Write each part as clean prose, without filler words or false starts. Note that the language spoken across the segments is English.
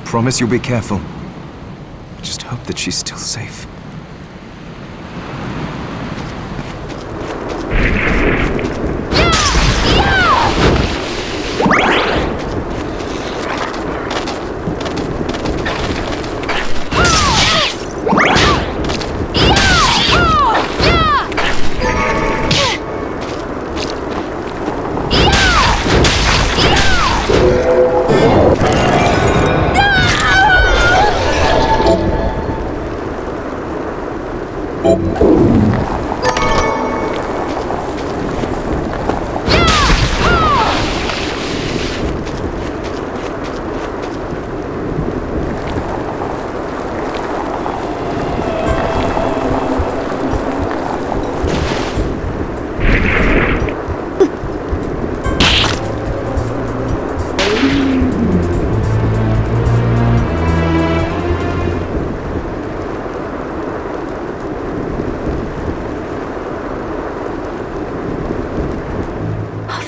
Promise you'll be careful. I just hope that she's still safe.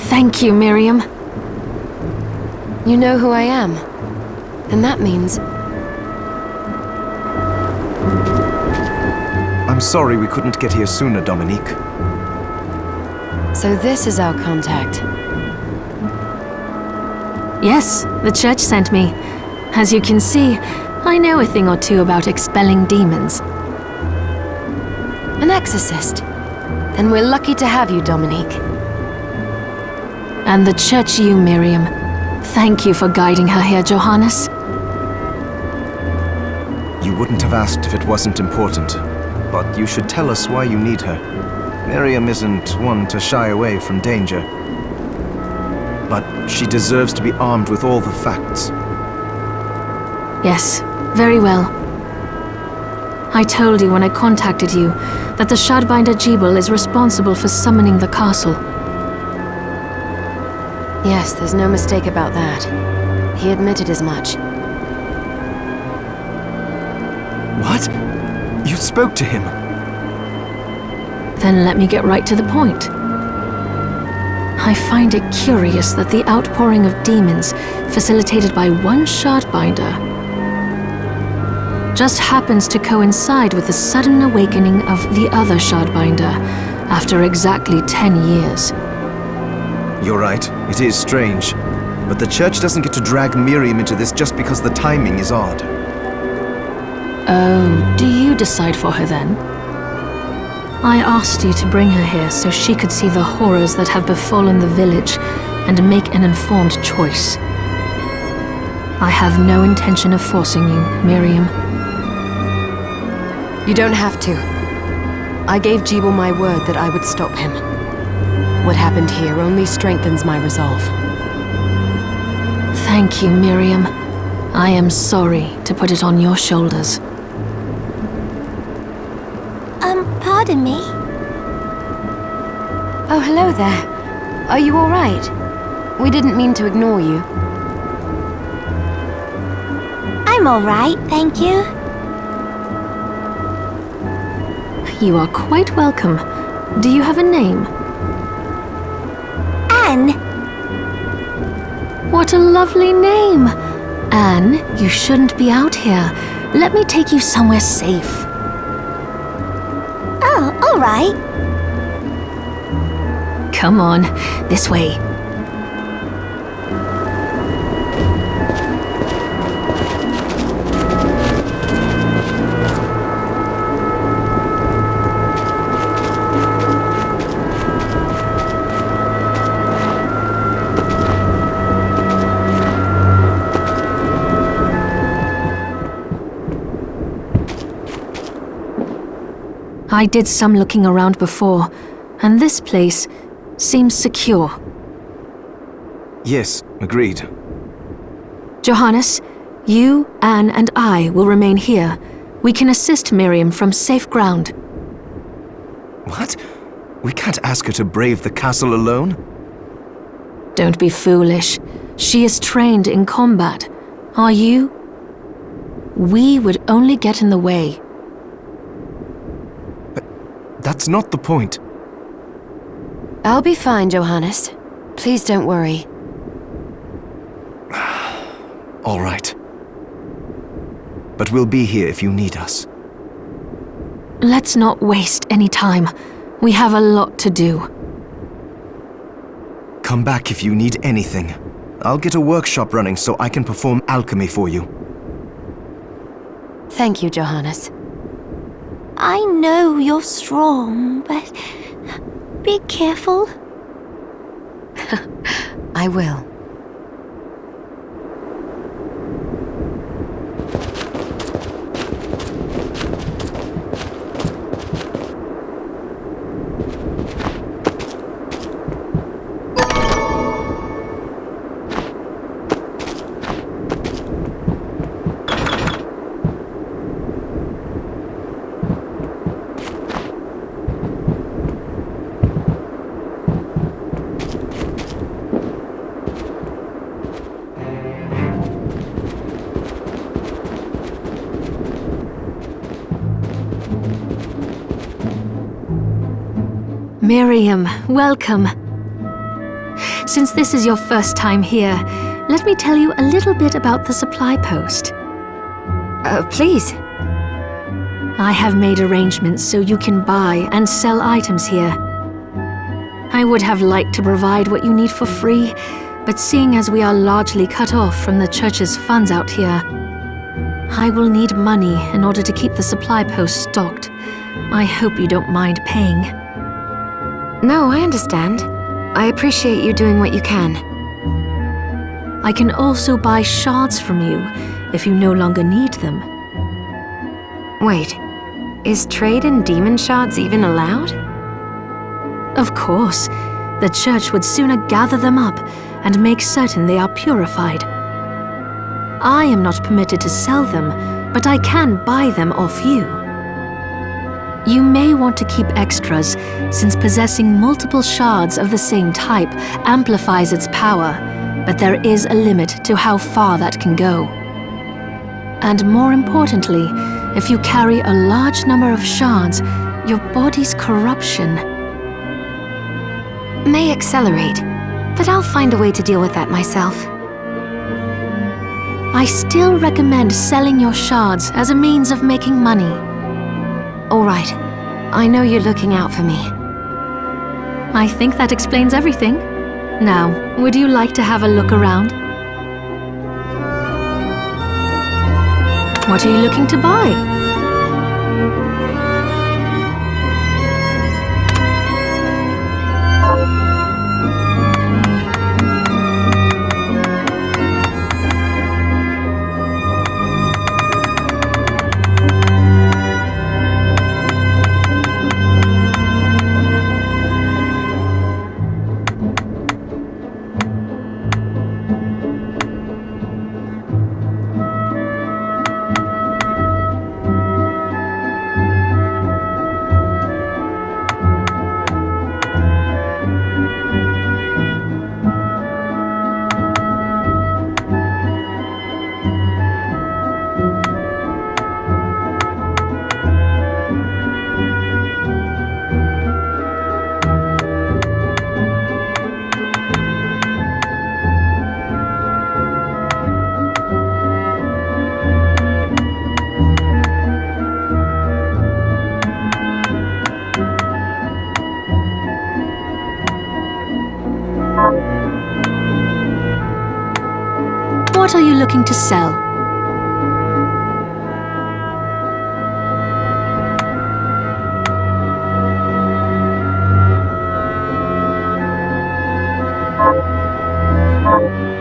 Thank you, Miriam. You know who I am. And that means... I'm sorry we couldn't get here sooner, Dominique. So this is our contact. Yes, the church sent me. As you can see, I know a thing or two about expelling demons. An exorcist. And we're lucky to have you, Dominique. And the church you, Miriam. Thank you for guiding her here, Johannes. You wouldn't have asked if it wasn't important, but you should tell us why you need her. Miriam isn't one to shy away from danger, but she deserves to be armed with all the facts. Yes, very well. I told you when I contacted you that the Shardbinder Jebel is responsible for summoning the castle. Yes, there's no mistake about that. He admitted as much. What? You spoke to him? Then let me get right to the point. I find it curious that the outpouring of demons, facilitated by one Shardbinder, just happens to coincide with the sudden awakening of the other Shardbinder after exactly 10 years. You're right, it is strange. But the church doesn't get to drag Miriam into this just because the timing is odd. Oh, do you decide for her then? I asked you to bring her here so she could see the horrors that have befallen the village and make an informed choice. I have no intention of forcing you, Miriam. You don't have to. I gave Jebel my word that I would stop him. What happened here only strengthens my resolve. Thank you, Miriam. I am sorry to put it on your shoulders. Pardon me? Oh, hello there. Are you all right? We didn't mean to ignore you. I'm all right, thank you. You are quite welcome. Do you have a name? Anne. What a lovely name! Anne, you shouldn't be out here. Let me take you somewhere safe. Oh, all right. Come on, this way. I did some looking around before, and this place seems secure. Yes, agreed. Johannes, you, Anne, and I will remain here. We can assist Miriam from safe ground. What? We can't ask her to brave the castle alone? Don't be foolish. She is trained in combat. Are you? We would only get in the way. That's not the point. I'll be fine, Johannes. Please don't worry. All right. but we'll be here if you need us. Let's not waste any time. We have a lot to do. Come back if you need anything. I'll get a workshop running so I can perform alchemy for you. Thank you, Johannes. I know you're strong, but be careful. I will. Miriam, welcome. Since this is your first time here, let me tell you a little bit about the supply post. Please. I have made arrangements so you can buy and sell items here. I would have liked to provide what you need for free, but seeing as we are largely cut off from the church's funds out here, I will need money in order to keep the supply post stocked. I hope you don't mind paying. No, I understand. I appreciate you doing what you can. I can also buy shards from you if you no longer need them. Wait, is trade in demon shards even allowed? Of course. The church would sooner gather them up and make certain they are purified. I am not permitted to sell them, but I can buy them off you. You may want to keep extras, since possessing multiple shards of the same type amplifies its power, but there is a limit to how far that can go. And more importantly, if you carry a large number of shards, your body's corruption may accelerate, but I'll find a way to deal with that myself. I still recommend selling your shards as a means of making money. All right. I know you're looking out for me. I think that explains everything. Now, would you like to have a look around? What are you looking to buy? What are you looking to sell?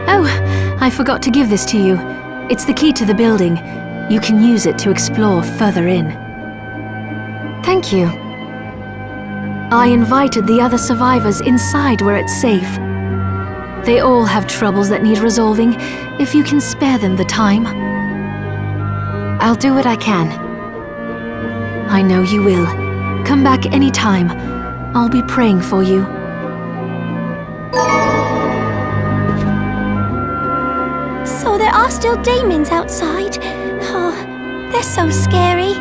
Oh, I forgot to give this to you. It's the key to the building. You can use it to explore further in. Thank you. I invited the other survivors inside where it's safe. They all have troubles that need resolving, if you can spare them the time. I'll do what I can. I know you will. Come back anytime. I'll be praying for you. So there are still demons outside. Oh, they're so scary.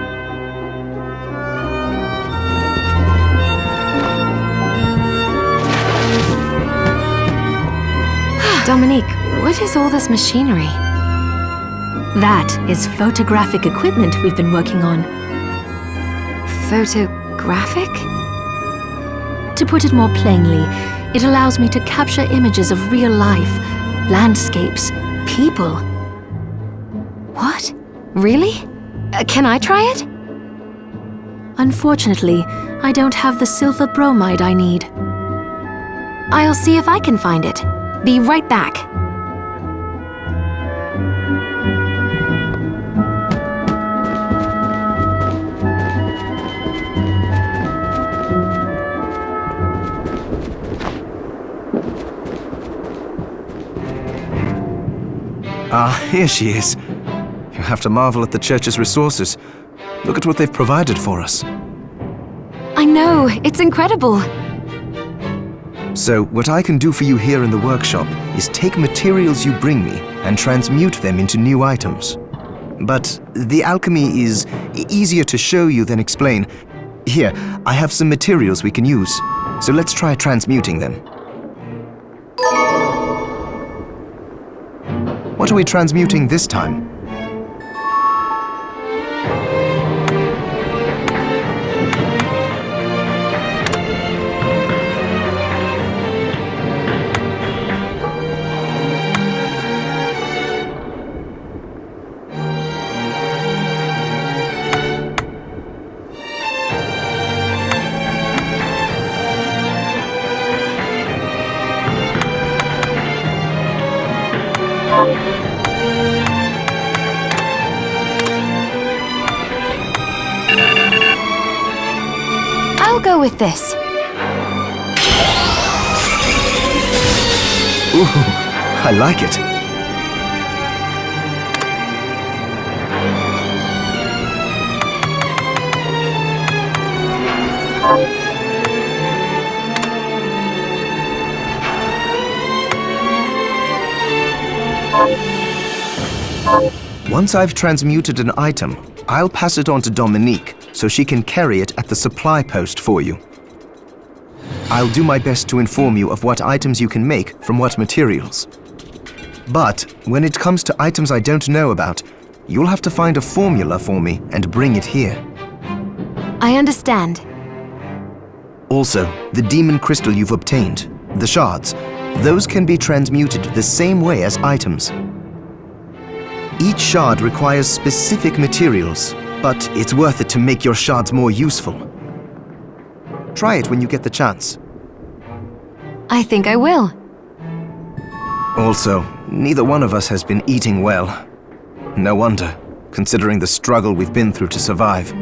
Dominique, what is all this machinery? That is photographic equipment we've been working on. Photographic? To put it more plainly, it allows me to capture images of real life, landscapes, people. What? Really? Can I try it? Unfortunately, I don't have the silver bromide I need. I'll see if I can find it. Be right back. Ah, here she is. You have to marvel at the church's resources. Look at what they've provided for us. I know, it's incredible. So, what I can do for you here in the workshop is take materials you bring me and transmute them into new items. But the alchemy is easier to show you than explain. Here, I have some materials we can use, so let's try transmuting them. What are we transmuting this time? I'll go with this. Ooh, I like it. Once I've transmuted an item, I'll pass it on to Dominique so she can carry it at the supply post for you. I'll do my best to inform you of what items you can make from what materials. But when it comes to items I don't know about, you'll have to find a formula for me and bring it here. I understand. Also, the demon crystal you've obtained, the shards, those can be transmuted the same way as items. Each shard requires specific materials, but it's worth it to make your shards more useful. Try it when you get the chance. I think I will. Also, neither one of us has been eating well. No wonder, considering the struggle we've been through to survive.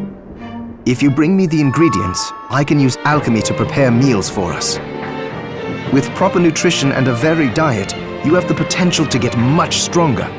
If you bring me the ingredients, I can use alchemy to prepare meals for us. With proper nutrition and a varied diet, you have the potential to get much stronger.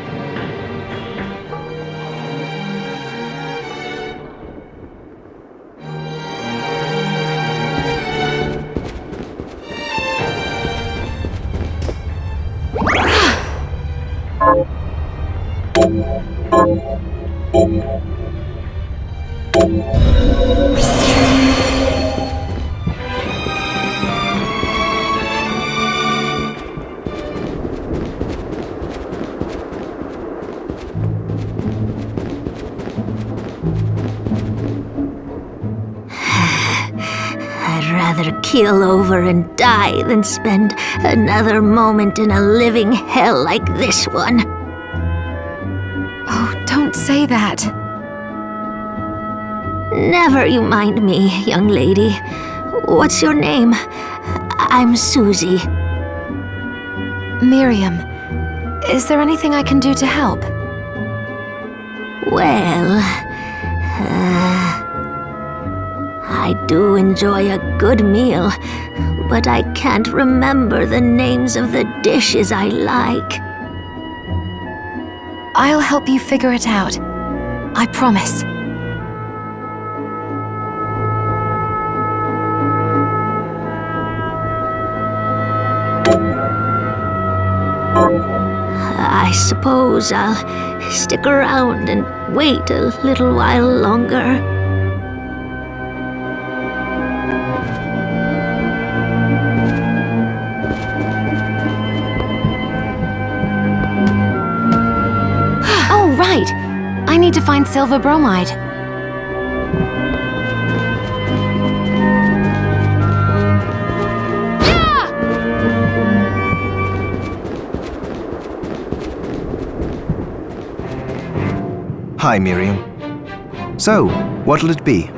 I'd rather keel over and die than spend another moment in a living hell like this one. Oh, don't say that. Never you mind me, young lady. What's your name? I'm Susie. Miriam, is there anything I can do to help? Well, I do enjoy a good meal, but I can't remember the names of the dishes I like. I'll help you figure it out. I promise. I suppose I'll stick around and wait a little while longer. Oh, right. I need to find silver bromide. Hi, Miriam. So, what'll it be?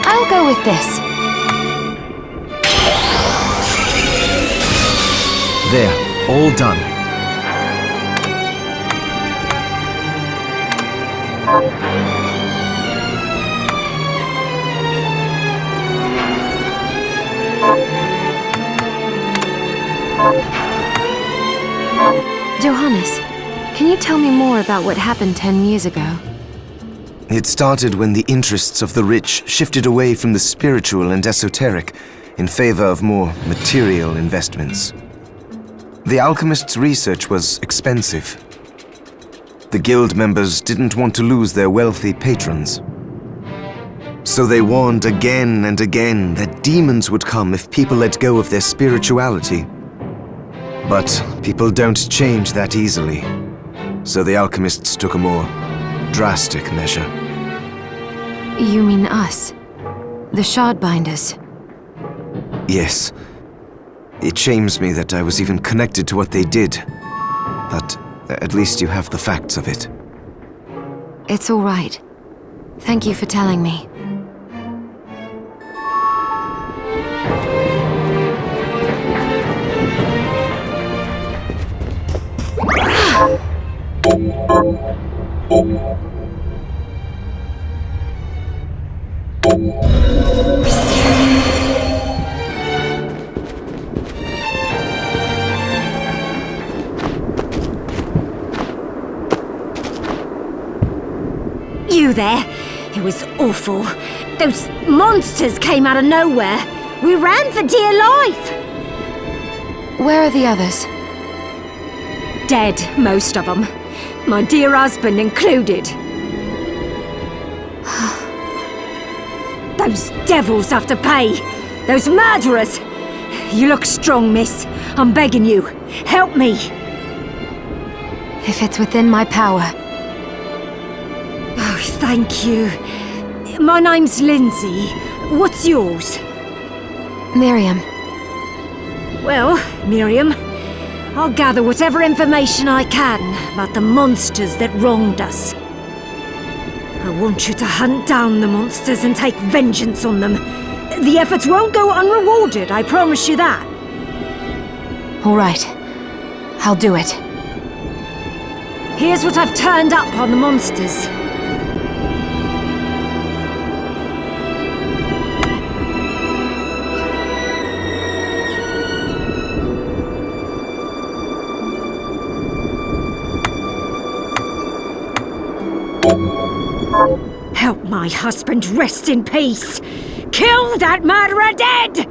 I'll go with this. There, all done. Johannes, can you tell me more about what happened 10 years ago? It started when the interests of the rich shifted away from the spiritual and esoteric in favor of more material investments. The alchemist's research was expensive. The guild members didn't want to lose their wealthy patrons. So they warned again and again that demons would come if people let go of their spirituality. But people don't change that easily. So the alchemists took a more drastic measure. You mean us? The Shardbinders? Yes. It shames me that I was even connected to what they did. But at least you have the facts of it. It's all right. Thank you for telling me. You there? It was awful. Those monsters came out of nowhere. We ran for dear life. Where are the others? Dead, most of them. My dear husband included. Those devils have to pay. Those murderers. You look strong, miss. I'm begging you. Help me. If it's within my power. Oh, thank you. My name's Lindsay. What's yours? Miriam. Well, Miriam, I'll gather whatever information I can about the monsters that wronged us. I want you to hunt down the monsters and take vengeance on them. The efforts won't go unrewarded, I promise you that. All right. I'll do it. Here's what I've turned up on the monsters. Help my husband rest in peace! Kill that murderer dead!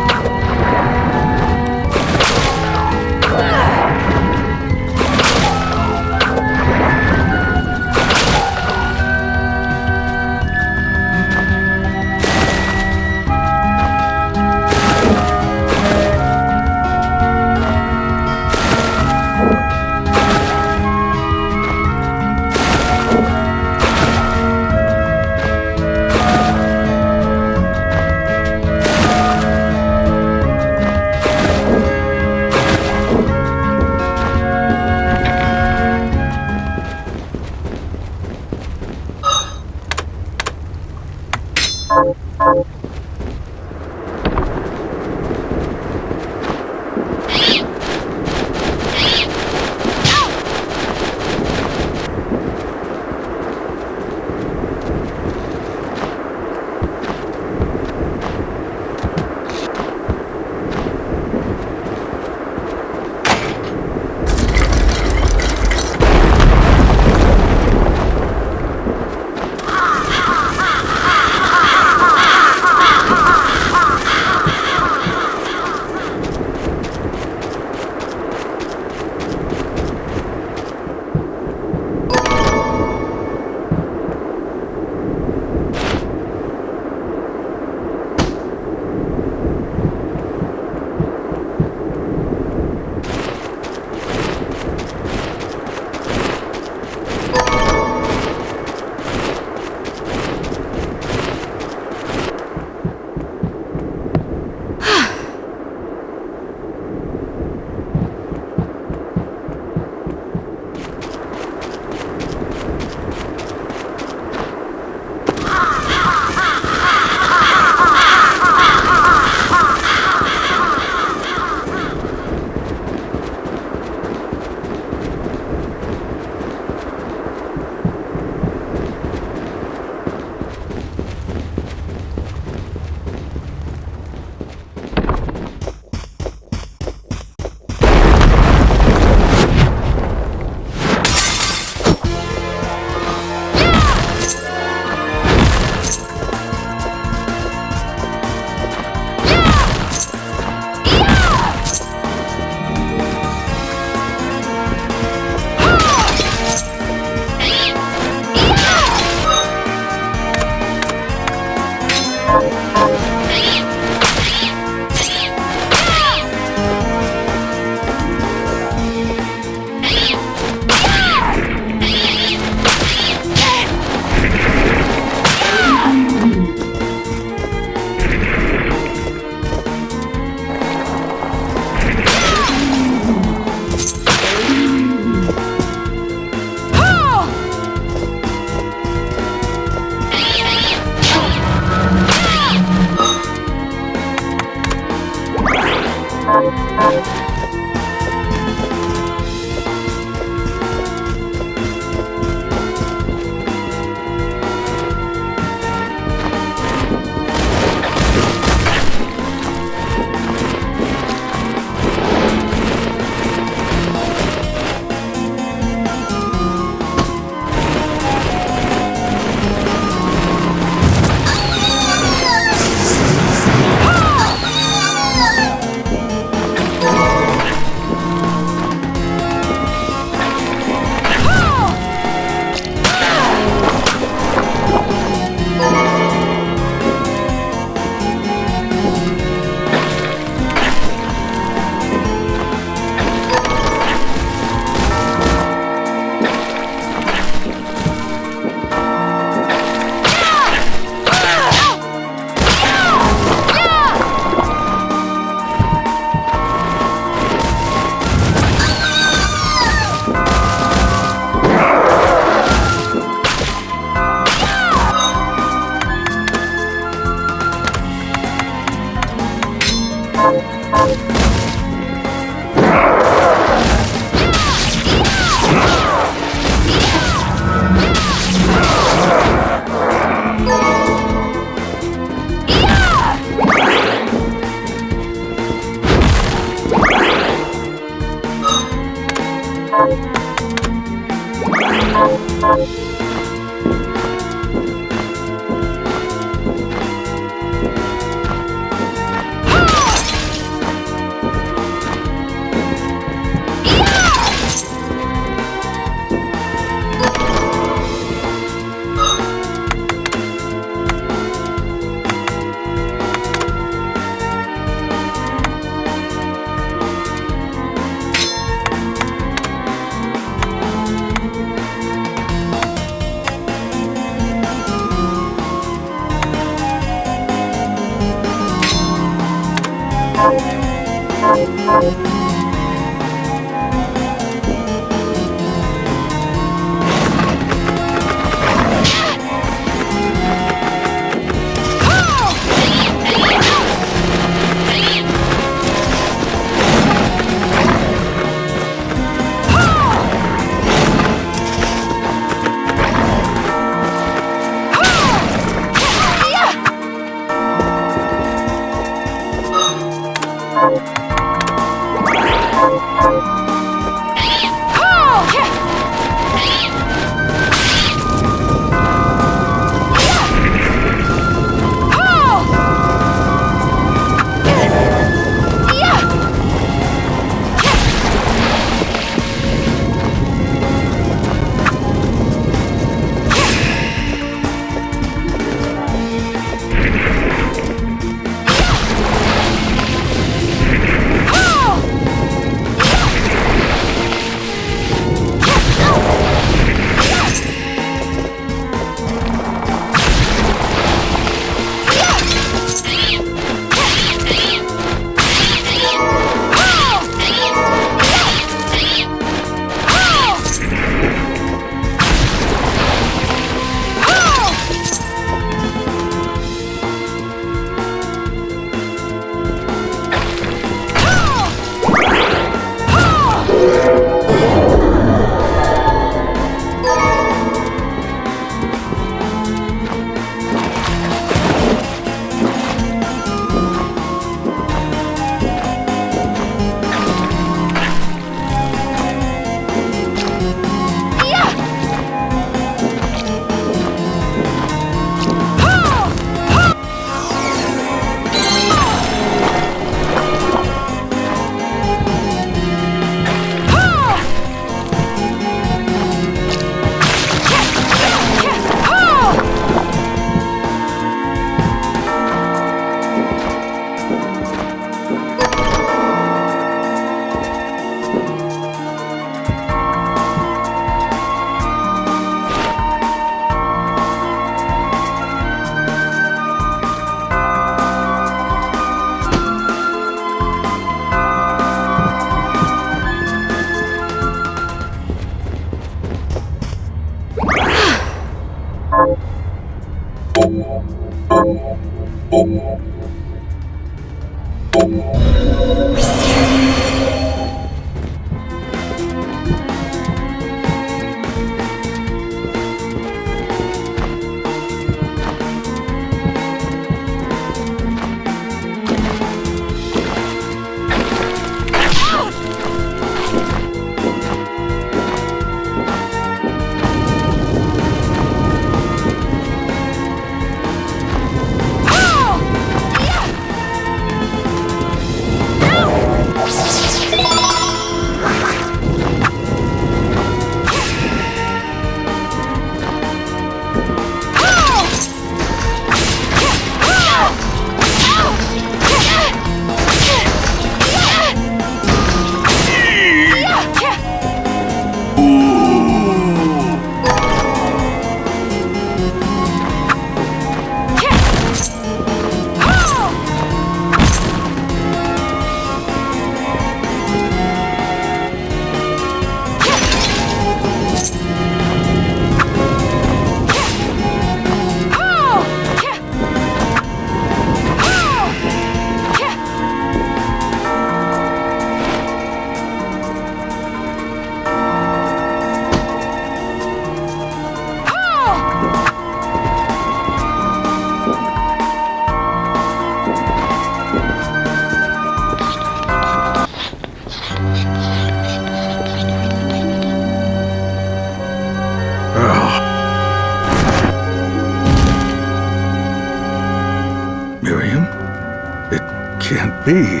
be?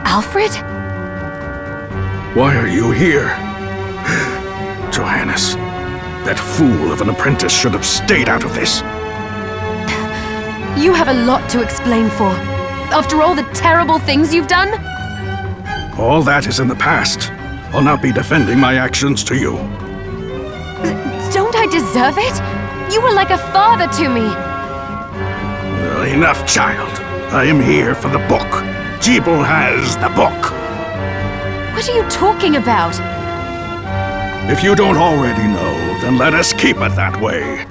Alfred? Why are you here? Johannes, that fool of an apprentice should have stayed out of this. You have a lot to explain for. After all the terrible things you've done? All that is in the past. I'll not be defending my actions to you. Don't I deserve it? You were like a father to me. Enough, child. I am here for the book. Jibal has the book. What are you talking about? If you don't already know, then let us keep it that way.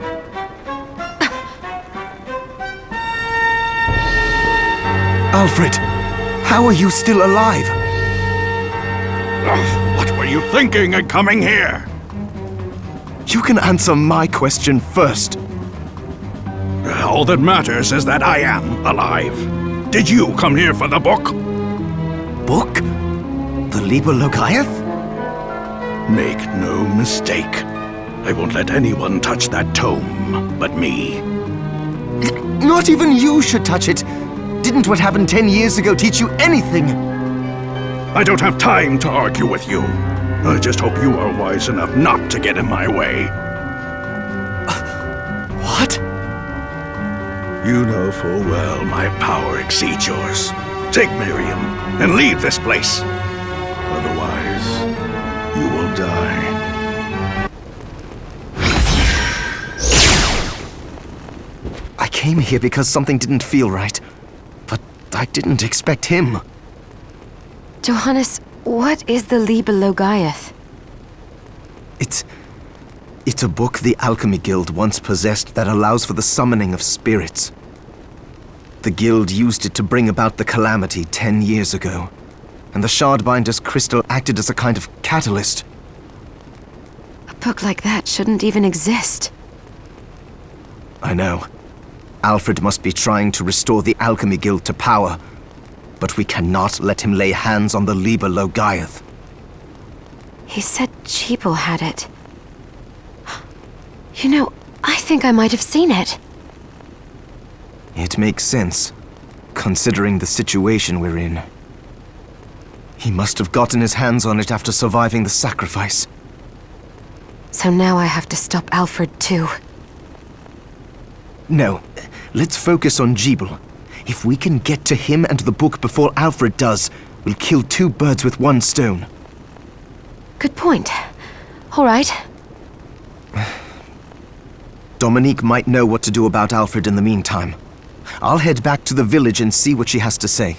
Alfred, how are you still alive? What were you thinking in coming here? You can answer my question first. All that matters is that I am alive. Did you come here for the book? Book? The Liber Logaeth? Make no mistake. I won't let anyone touch that tome but me. Not even you should touch it. Didn't what happened 10 years ago teach you anything? I don't have time to argue with you. I just hope you are wise enough not to get in my way. What? You know full well my power exceeds yours. Take Miriam and leave this place. Otherwise, you will die. I came here because something didn't feel right. But I didn't expect him. Johannes, what is the Liber Logaeth? It's a book the Alchemy Guild once possessed that allows for the summoning of spirits. The Guild used it to bring about the calamity 10 years ago, and the Shardbinder's crystal acted as a kind of catalyst. A book like that shouldn't even exist. I know. Alfred must be trying to restore the Alchemy Guild to power, but we cannot let him lay hands on the Liber Logaeth. He said Jibal had it. You know, I think I might have seen it. It makes sense, considering the situation we're in. He must have gotten his hands on it after surviving the sacrifice. So now I have to stop Alfred too. No, let's focus on Jibal. If we can get to him and the book before Alfred does, we'll kill two birds with one stone. Good point. All right. Dominique might know what to do about Alfred in the meantime. I'll head back to the village and see what she has to say.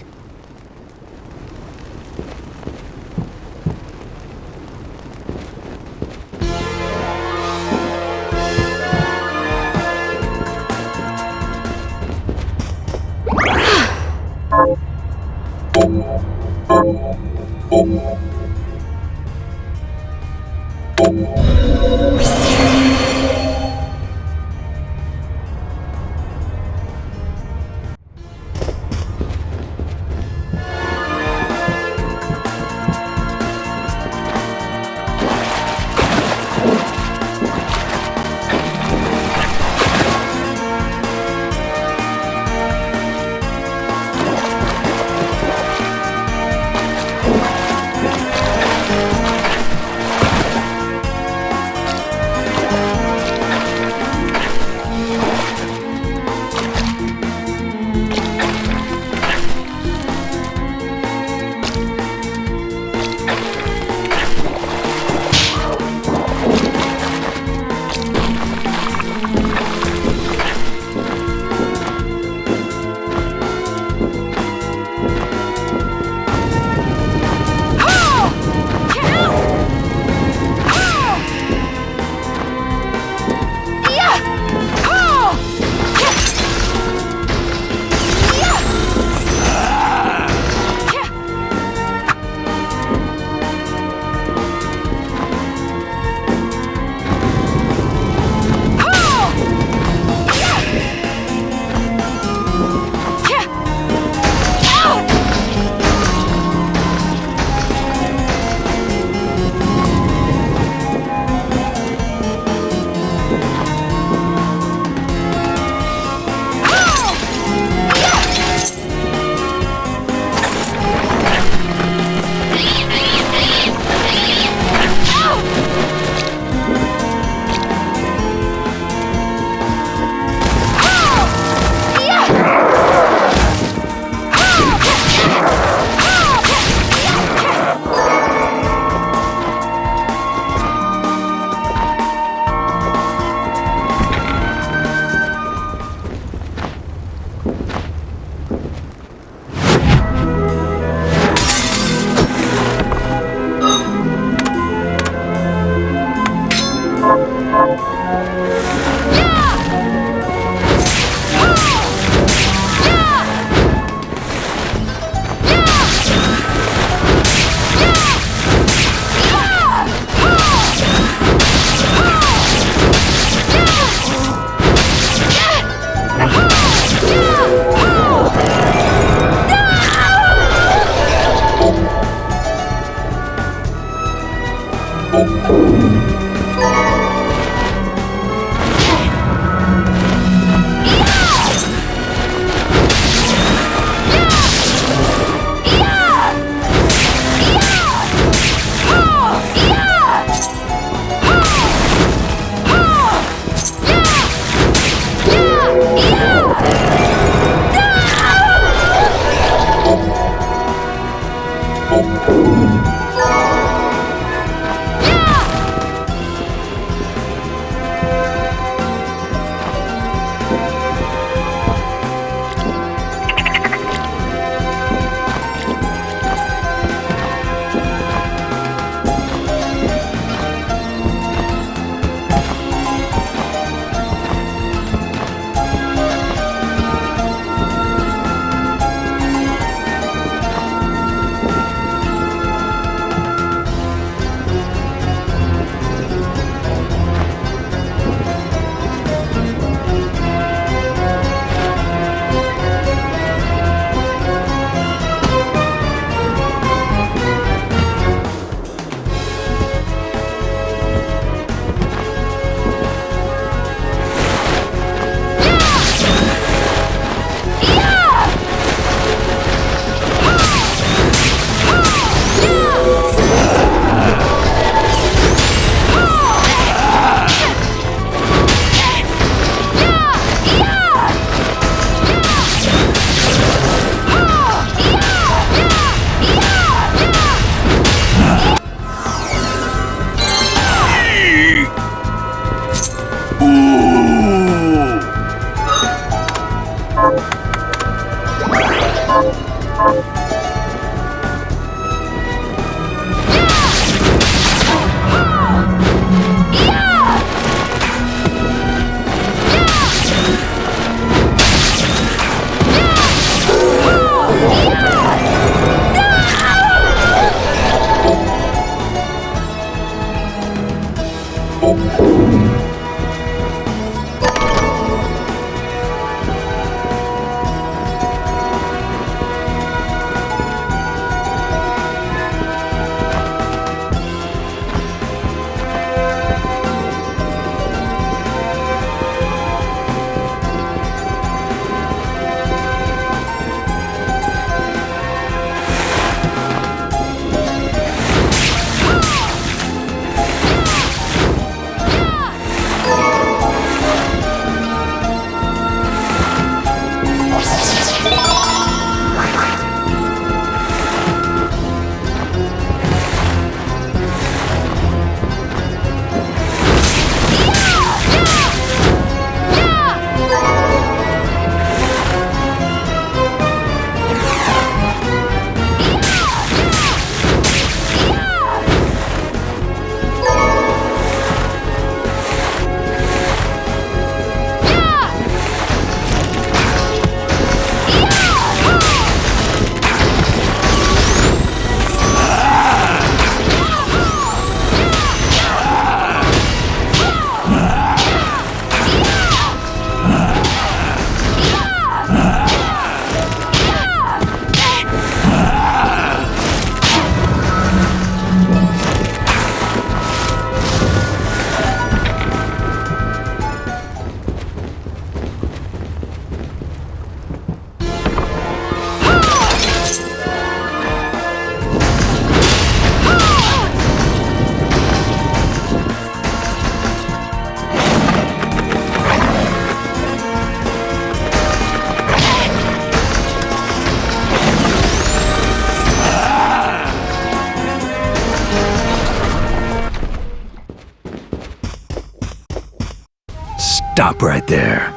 Stop right there.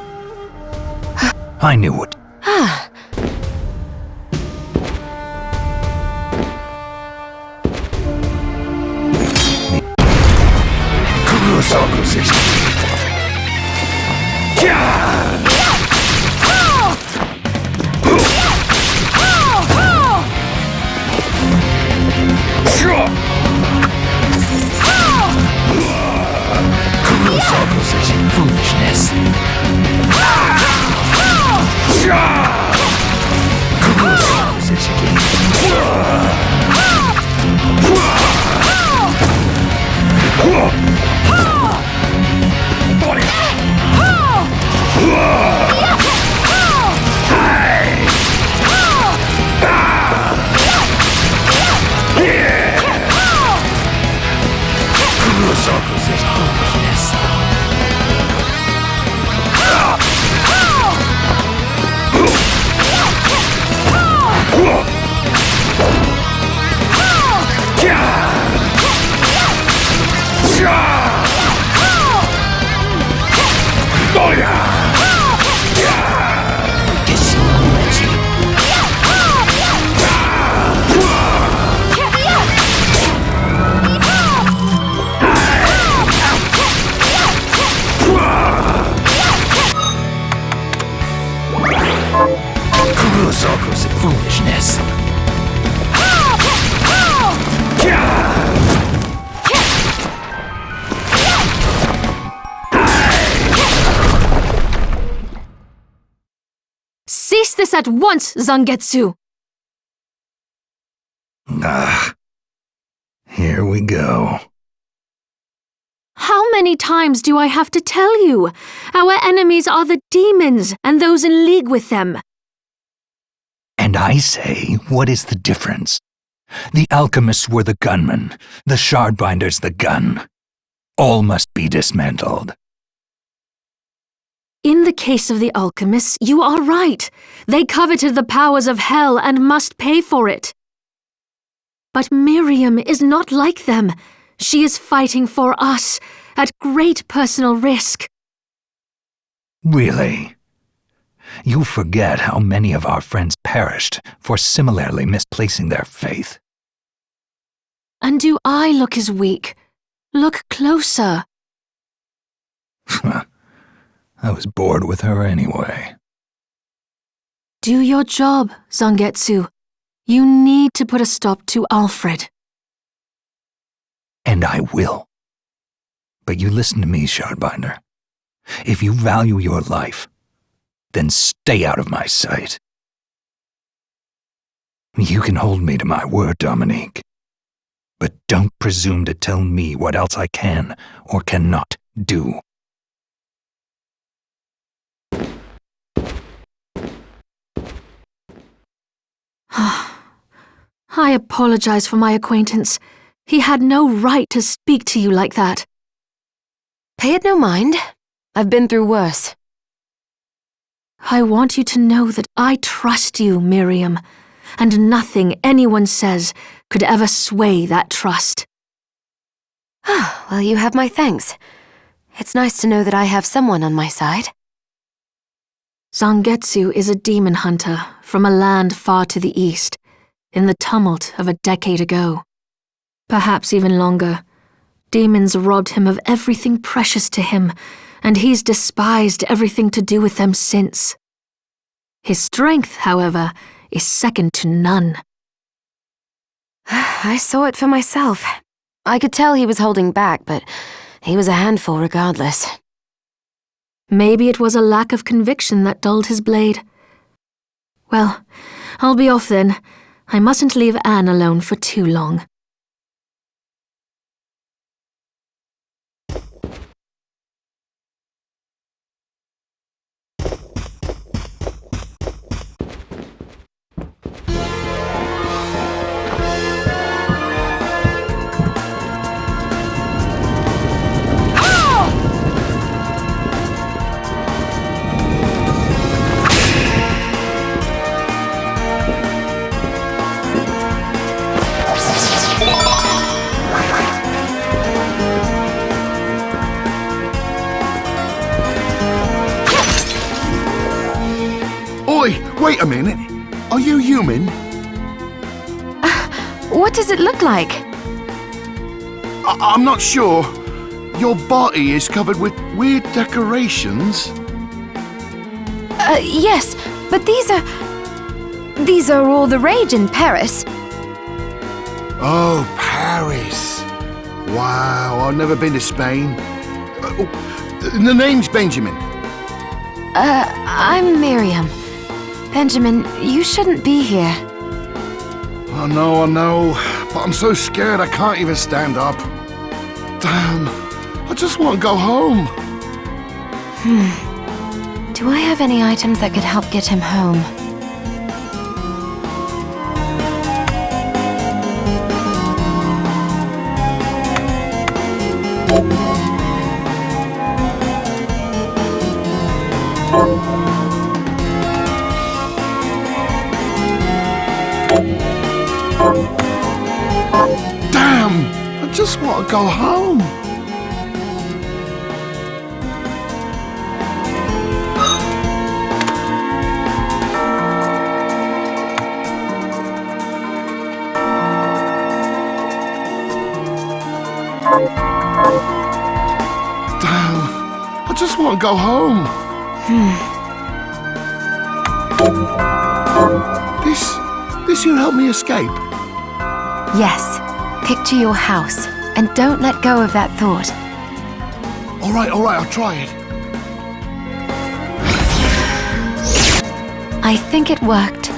I knew it. Foolishness. Foolishness. Cease this at once, Zangetsu! Here we go. How many times do I have to tell you? Our enemies are the demons and those in league with them. And I say, what is the difference? The alchemists were the gunmen, the shardbinders the gun. All must be dismantled. In the case of the alchemists, you are right. They coveted the powers of hell and must pay for it. But Miriam is not like them. She is fighting for us, at great personal risk. Really? You forget how many of our friends perished for similarly misplacing their faith. And do I look as weak? Look closer. I was bored with her anyway. Do your job, Zangetsu. You need to put a stop to Alfred. And I will. But you listen to me, Shardbinder. If you value your life, then stay out of my sight. You can hold me to my word, Dominique. But don't presume to tell me what else I can or cannot do. I apologize for my acquaintance. He had no right to speak to you like that. Pay it no mind. I've been through worse. I want you to know that I trust you, Miriam, and nothing anyone says could ever sway that trust. Well, you have my thanks. It's nice to know that I have someone on my side. Zangetsu is a demon hunter from a land far to the east, in the tumult of a decade ago. Perhaps even longer. Demons robbed him of everything precious to him, and he's despised everything to do with them since. His strength, however, is second to none. I saw it for myself. I could tell he was holding back, but he was a handful regardless. Maybe it was a lack of conviction that dulled his blade. Well, I'll be off then. I mustn't leave Anne alone for too long. Wait a minute. Are you human? What does it look like? I'm not sure. Your body is covered with weird decorations. Yes, but these are all the rage in Paris. Oh, Paris. Wow, I've never been to Spain. The name's Benjamin. I'm Miriam. Benjamin, you shouldn't be here. I know, but I'm so scared I can't even stand up. Damn, I just want to go home. Do I have any items that could help get him home? Damn, I just want to go home. Damn, I just want to go home. This you help me escape? Yes. Picture your house, and don't let go of that thought. All right, I'll try it. I think it worked.